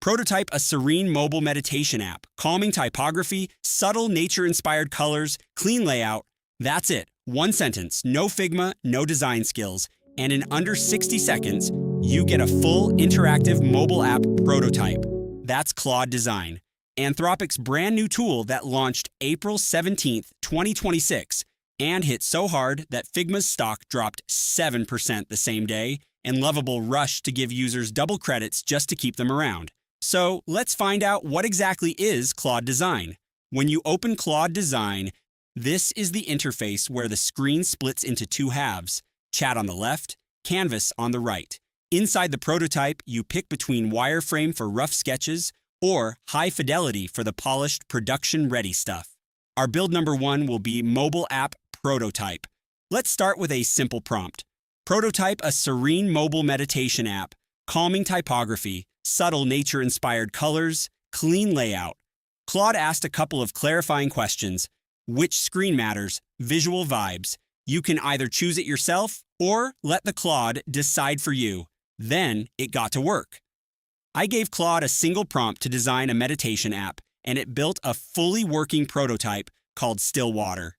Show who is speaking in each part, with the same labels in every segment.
Speaker 1: Prototype a serene mobile meditation app, calming typography, subtle nature-inspired colors, clean layout. That's it. One sentence, no Figma, no design skills, and in under 60 seconds, you get a full interactive mobile app prototype. That's Claude Design, Anthropic's brand new tool that launched April 17th, 2026, and hit so hard that Figma's stock dropped 7% the same day, and Lovable rushed to give users double credits just to keep them around. So let's find out what exactly is Claude Design. When you open Claude Design, this is the interface where the screen splits into two halves, chat on the left, canvas on the right. Inside the prototype, you pick between wireframe for rough sketches or high fidelity for the polished production-ready stuff. Our build number 1 will be mobile app prototype. Let's start with a simple prompt. Prototype a serene mobile meditation app, calming typography, subtle nature-inspired colors, clean layout. Claude asked a couple of clarifying questions. Which screen matters? Visual vibes. You can either choose it yourself or let the Claude decide for you. Then it got to work. I gave Claude a single prompt to design a meditation app, and it built a fully working prototype called Stillwater.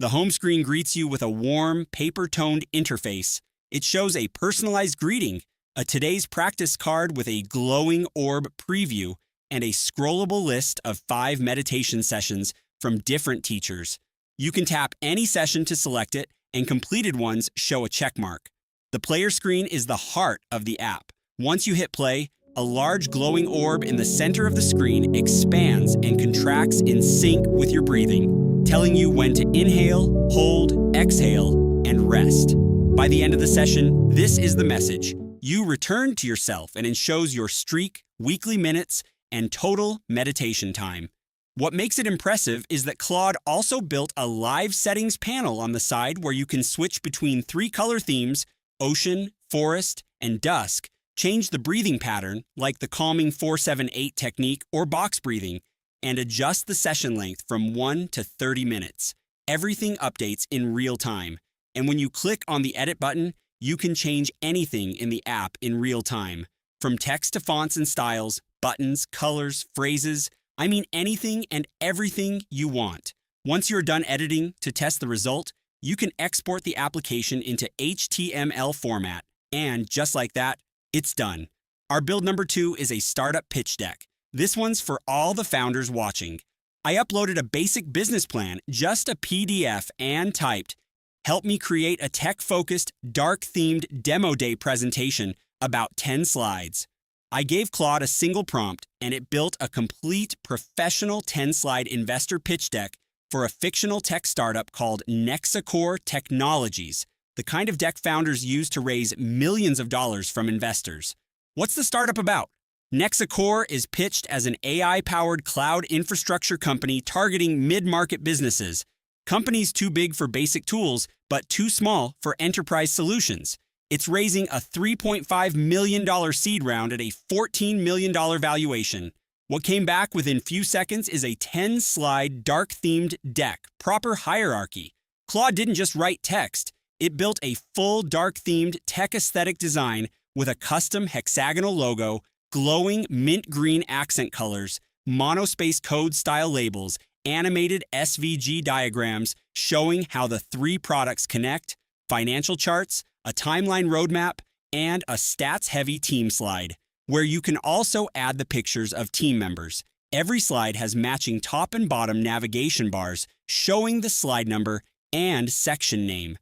Speaker 1: The home screen greets you with a warm, paper-toned interface. It shows a personalized greeting, a today's practice card with a glowing orb preview, and a scrollable list of 5 meditation sessions from different teachers. You can tap any session to select it, and completed ones show a check mark. The player screen is the heart of the app. Once you hit play, a large glowing orb in the center of the screen expands and contracts in sync with your breathing, telling you when to inhale, hold, exhale, and rest. By the end of the session, this is the message. You return to yourself, and it shows your streak, weekly minutes, and total meditation time. What makes it impressive is that Claude also built a live settings panel on the side where you can switch between 3 color themes, ocean, forest, and dusk, change the breathing pattern, like the calming 4-7-8 technique or box breathing, and adjust the session length from 1 to 30 minutes. Everything updates in real time, and when you click on the edit button, you can change anything in the app in real time, from text to fonts and styles, buttons, colors, phrases. I mean anything and everything you want. Once you're done editing to test the result, you can export the application into HTML format, and just like that, it's done. Our build number 2 is a startup pitch deck. This one's for all the founders watching. I uploaded a basic business plan, just a PDF, and typed, "Help me create a tech-focused, dark-themed demo day presentation, about 10 slides." I gave Claude a single prompt, and it built a complete professional 10-slide investor pitch deck for a fictional tech startup called Nexacore Technologies, the kind of deck founders use to raise millions of dollars from investors. What's the startup about? Nexacore is pitched as an AI-powered cloud infrastructure company targeting mid-market businesses, companies too big for basic tools, but too small for enterprise solutions. It's raising a $3.5 million seed round at a $14 million valuation. What came back within few seconds is a 10-slide, dark-themed deck, proper hierarchy. Claude didn't just write text. It built a full dark-themed tech aesthetic design with a custom hexagonal logo, glowing mint green accent colors, monospace code-style labels, animated SVG diagrams showing how the 3 products connect, financial charts, a timeline roadmap, and a stats-heavy team slide, where you can also add the pictures of team members. Every slide has matching top and bottom navigation bars showing the slide number and section name.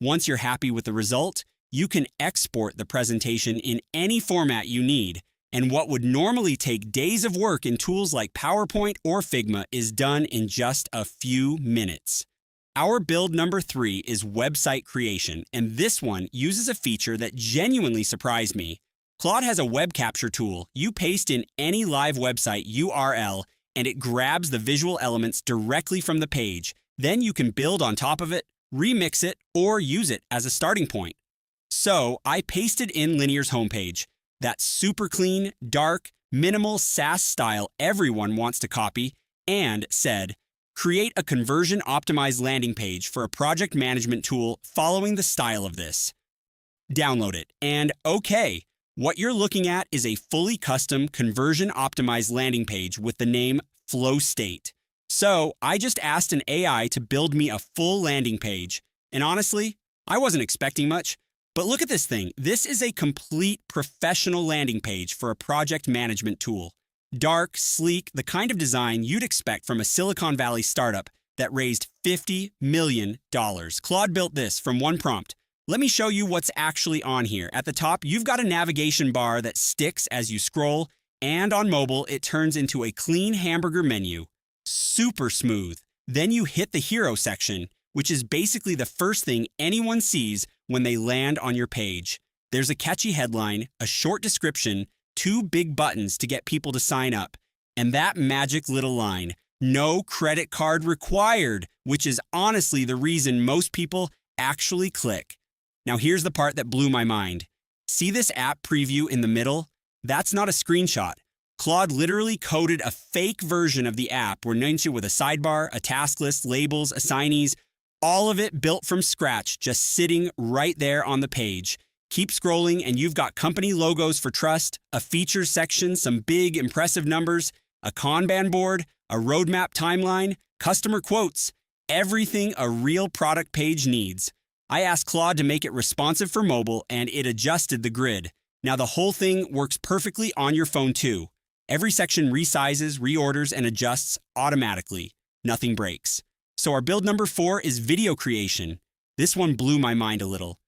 Speaker 1: Once you're happy with the result, you can export the presentation in any format you need, and what would normally take days of work in tools like PowerPoint or Figma is done in just a few minutes. Our build number 3 is website creation, and this one uses a feature that genuinely surprised me. Claude has a web capture tool. You paste in any live website URL, and it grabs the visual elements directly from the page. Then you can build on top of it, remix it, or use it as a starting point. So I pasted in Linear's homepage, that super clean, dark, minimal SaaS style everyone wants to copy, and said, create a conversion-optimized landing page for a project management tool following the style of this. Download it, and okay, What you're looking at is a fully custom conversion-optimized landing page with the name Flow State. So I just asked an AI to build me a full landing page. And honestly, I wasn't expecting much. But look at this thing. This is a complete professional landing page for a project management tool. Dark, sleek, the kind of design you'd expect from a Silicon Valley startup that raised $50 million. Claude built this from one prompt. Let me show you what's actually on here. At the top, you've got a navigation bar that sticks as you scroll, and on mobile, it turns into a clean hamburger menu. Super smooth. Then you hit the hero section, which is basically the first thing anyone sees when they land on your page. There's a catchy headline, a short description, 2 big buttons to get people to sign up, and that magic little line, no credit card required, which is honestly the reason most people actually click. Now here's the part that blew my mind. See this app preview in the middle? That's not a screenshot. Claude literally coded a fake version of the app where you with a sidebar, a task list, labels, assignees, all of it built from scratch, just sitting right there on the page. Keep scrolling and you've got company logos for trust, a features section, some big impressive numbers, a Kanban board, a roadmap timeline, customer quotes, everything a real product page needs. I asked Claude to make it responsive for mobile and it adjusted the grid. Now the whole thing works perfectly on your phone too. Every section resizes, reorders, and adjusts automatically. Nothing breaks. So our build number 4 is video creation. This one blew my mind a little.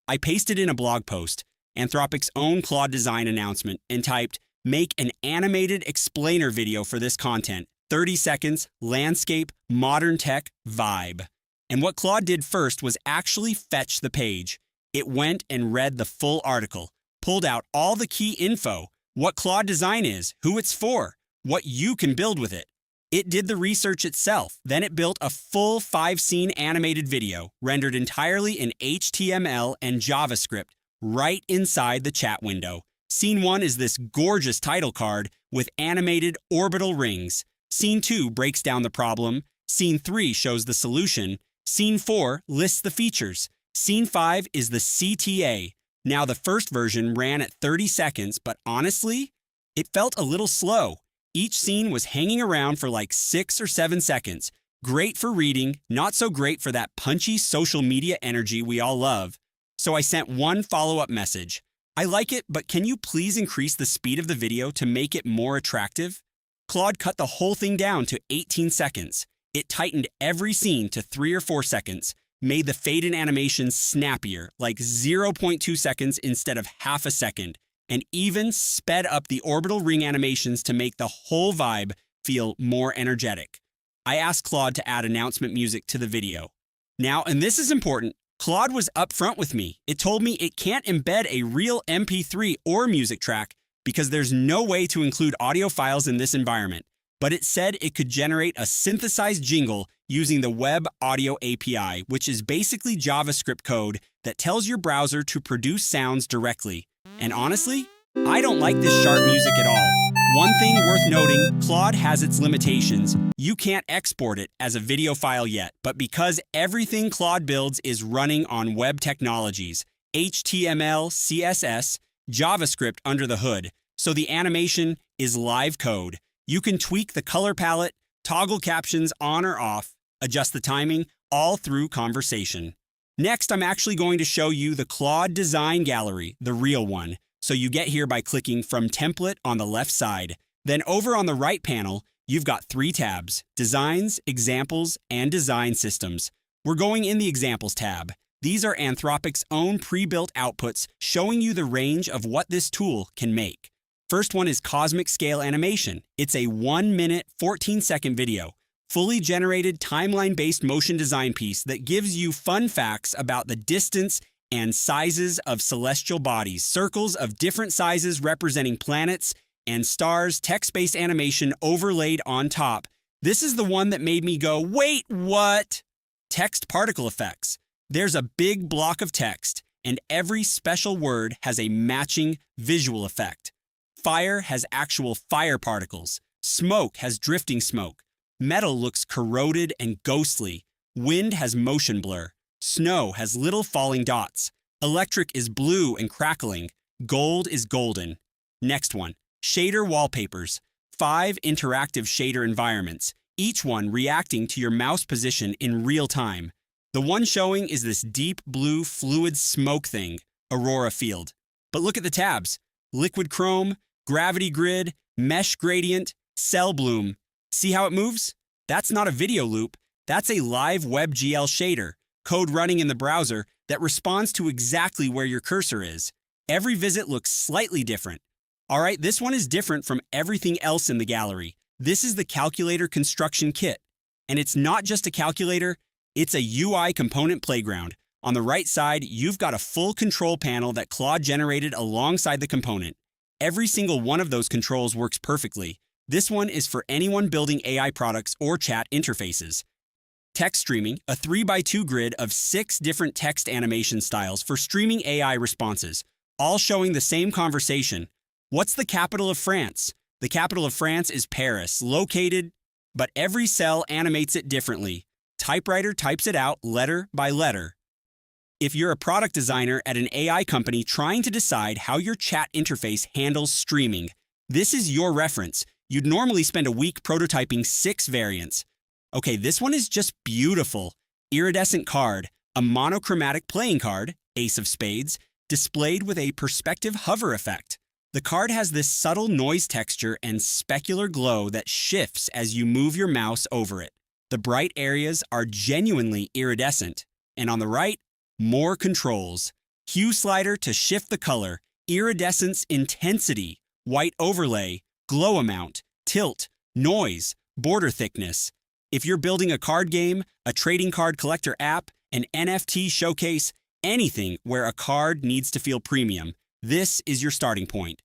Speaker 1: I pasted in a blog post, Anthropic's own Claude Design Announcement, and typed, make an animated explainer video for this content. 30 seconds, landscape, modern tech, vibe. And what Claude did first was actually fetch the page. It went and read the full article, pulled out all the key info, what Claude Design is, who it's for, what you can build with it. It did the research itself. Then it built a full 5-scene animated video, rendered entirely in HTML and JavaScript, right inside the chat window. Scene 1 is this gorgeous title card with animated orbital rings. Scene 2 breaks down the problem. Scene 3 shows the solution. Scene 4 lists the features. Scene 5 is the CTA. Now, the first version ran at 30 seconds, but honestly, it felt a little slow. Each scene was hanging around for like 6 or 7 seconds. Great for reading, not so great for that punchy social media energy we all love. So I sent one follow-up message. I like it, but can you please increase the speed of the video to make it more attractive? Claude cut the whole thing down to 18 seconds. It tightened every scene to 3 or 4 seconds, made the fade-in animations snappier, like 0.2 seconds instead of half a second, and even sped up the orbital ring animations to make the whole vibe feel more energetic. I asked Claude to add announcement music to the video. Now, and this is important, Claude was upfront with me. It told me it can't embed a real MP3 or music track because there's no way to include audio files in this environment, but it said it could generate a synthesized jingle using the Web Audio API, which is basically JavaScript code that tells your browser to produce sounds directly. And honestly, I don't like this sharp music at all. One thing worth noting, Claude has its limitations. You can't export it as a video file yet, but because everything Claude builds is running on web technologies, HTML, CSS, JavaScript under the hood, so the animation is live code. You can tweak the color palette, toggle captions on or off, adjust the timing, all through conversation. Next, I'm actually going to show you the Claude Design Gallery, the real one. So you get here by clicking from Template on the left side. Then over on the right panel, you've got 3 tabs, Designs, Examples, and Design Systems. We're going in the Examples tab. These are Anthropic's own pre-built outputs showing you the range of what this tool can make. First one is Cosmic Scale Animation. It's a 1-minute, 14-second video, fully generated timeline-based motion design piece that gives you fun facts about the distance and sizes of celestial bodies, circles of different sizes representing planets, and stars, text-based animation overlaid on top. This is the one that made me go, wait, what? Text particle effects. There's a big block of text, and every special word has a matching visual effect. Fire has actual fire particles. Smoke has drifting smoke. Metal looks corroded and ghostly. Wind has motion blur. Snow has little falling dots. Electric is blue and crackling. Gold is golden. Next one, shader wallpapers. 5 interactive shader environments, each one reacting to your mouse position in real time. The one showing is this deep blue fluid smoke thing, Aurora Field. But look at the tabs. Liquid Chrome, Gravity Grid, Mesh Gradient, Cell Bloom. See how it moves? That's not a video loop. That's a live WebGL shader, code running in the browser that responds to exactly where your cursor is. Every visit looks slightly different. All right, this one is different from everything else in the gallery. This is the Calculator Construction Kit. And it's not just a calculator, it's a UI component playground. On the right side, you've got a full control panel that Claude generated alongside the component. Every single one of those controls works perfectly. This one is for anyone building AI products or chat interfaces. Text streaming, a 3x2 grid of 6 different text animation styles for streaming AI responses, all showing the same conversation. What's the capital of France? The capital of France is Paris, located, but every cell animates it differently. Typewriter types it out letter by letter. If you're a product designer at an AI company trying to decide how your chat interface handles streaming, this is your reference. You'd normally spend a week prototyping 6 variants. Okay, this one is just beautiful. Iridescent card, a monochromatic playing card, Ace of Spades, displayed with a perspective hover effect. The card has this subtle noise texture and specular glow that shifts as you move your mouse over it. The bright areas are genuinely iridescent. And on the right, more controls. Hue slider to shift the color, iridescence intensity, white overlay, glow amount, tilt, noise, border thickness. If you're building a card game, a trading card collector app, an NFT showcase, anything where a card needs to feel premium, this is your starting point.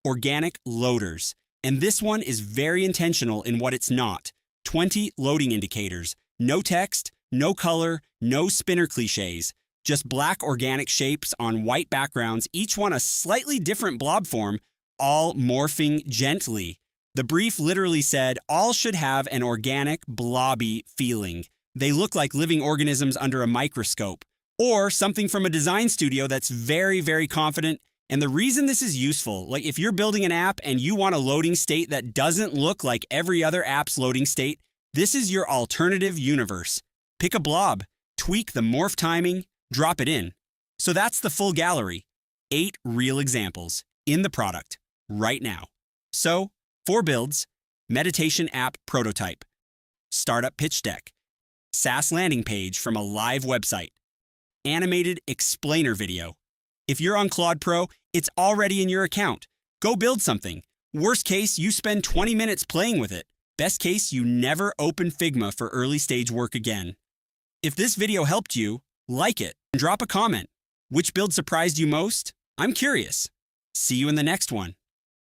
Speaker 1: Organic loaders. And this one is very intentional in what it's not. 20 loading indicators. No text, no color, no spinner cliches. Just black organic shapes on white backgrounds, each one a slightly different blob form, all morphing gently. The brief literally said, all should have an organic, blobby feeling. They look like living organisms under a microscope. Or something from a design studio that's very, very confident. And the reason this is useful, like if you're building an app and you want a loading state that doesn't look like every other app's loading state, this is your alternative universe. Pick a blob, tweak the morph timing, drop it in. So that's the full gallery. 8 real examples in the product right now. So, 4 builds, meditation app prototype, startup pitch deck, SaaS landing page from a live website, animated explainer video. If you're on Claude Pro, it's already in your account. Go build something. Worst case, you spend 20 minutes playing with it. Best case, you never open Figma for early stage work again. If this video helped you, like it and drop a comment. Which build surprised you most? I'm curious. See you in the next one.